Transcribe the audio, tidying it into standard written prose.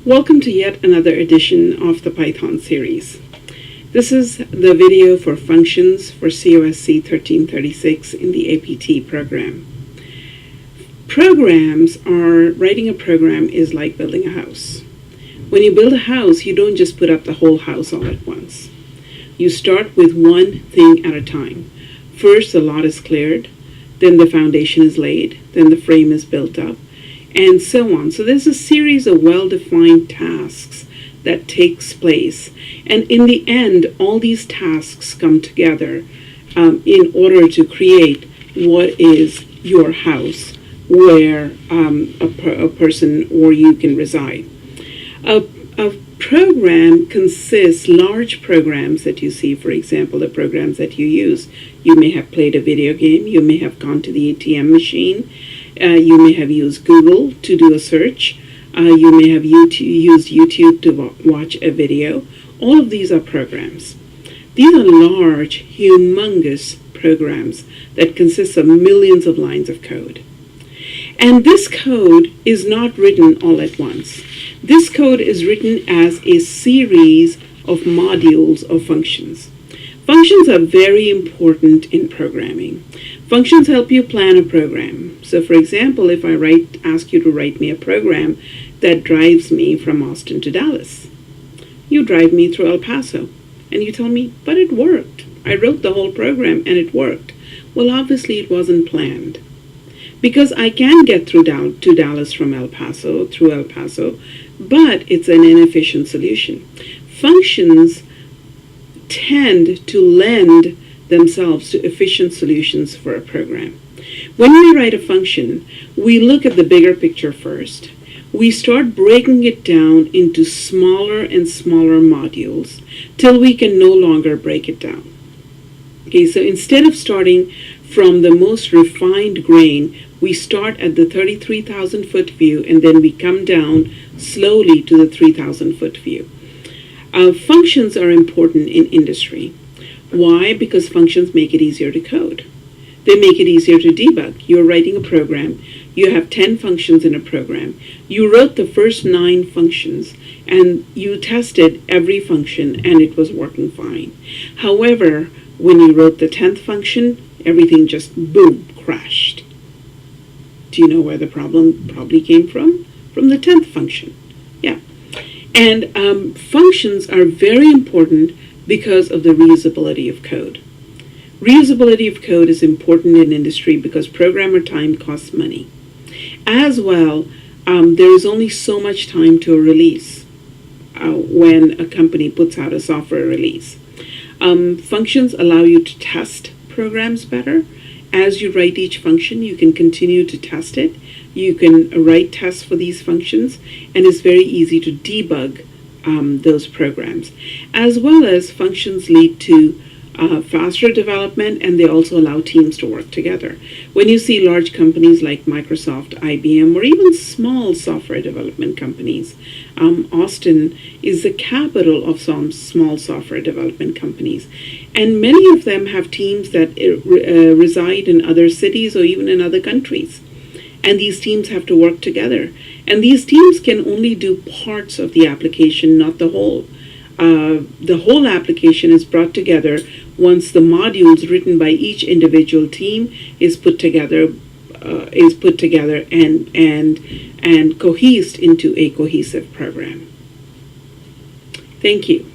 Welcome to yet another edition of the Python series. This is the video for functions for COSC 1336 in the APT program. Writing a program is like building a house. When you build a house, you don't just put up the whole house all at once. You start with one thing at a time. First, the lot is cleared, then the foundation is laid, then the frame is built up, and so on. So there's a series of well-defined tasks that takes place. And in the end, all these tasks come together in order to create what is your house where a person or you can reside. A program consists large programs that you see, for example, the programs that you use. You may have played a video game, you may have gone to the ATM machine, you may have used Google to do a search, you may have used YouTube to watch a video. All of these are programs. These are large, humongous programs that consist of millions of lines of code. And this code is not written all at once. This code is written as a series of modules of functions. Functions are very important in programming. Functions help you plan a program. So for example, if I ask you to write me a program that drives me from Austin to Dallas, you drive me through El Paso, and you tell me, but it worked. I wrote the whole program and it worked. Well, obviously it wasn't planned. Because I can get to Dallas from through El Paso, but it's an inefficient solution. Functions tend to lend themselves to efficient solutions for a program. When we write a function, we look at the bigger picture first. We start breaking it down into smaller and smaller modules till we can no longer break it down. Okay, so instead of starting from the most refined grain, we start at the 33,000 foot view and then we come down slowly to the 3,000 foot view. Functions are important in industry. Why? Because functions make it easier to code. They make it easier to debug. You're writing a program. You have 10 functions in a program. You wrote the first 9 functions and you tested every function and it was working fine. However, when you wrote the 10th function, everything just boom, crashed. Do you know where the problem probably came from? From the 10th function. Yeah. And functions are very important because of the reusability of code. Reusability of code is important in industry because programmer time costs money. As well, there is only so much time to a release when a company puts out a software release. Functions allow you to test programs better. As you write each function, you can continue to test it. You can write tests for these functions, and it's very easy to debug those programs. As well as functions lead to faster development, and they also allow teams to work together. When you see large companies like Microsoft, IBM, or even small software development companies, Austin is the capital of some small software development companies. And many of them have teams that reside in other cities or even in other countries. And these teams have to work together. And these teams can only do parts of the application, not the whole. The whole application is brought together once the modules written by each individual team is put together and cohesed into a cohesive program. Thank you.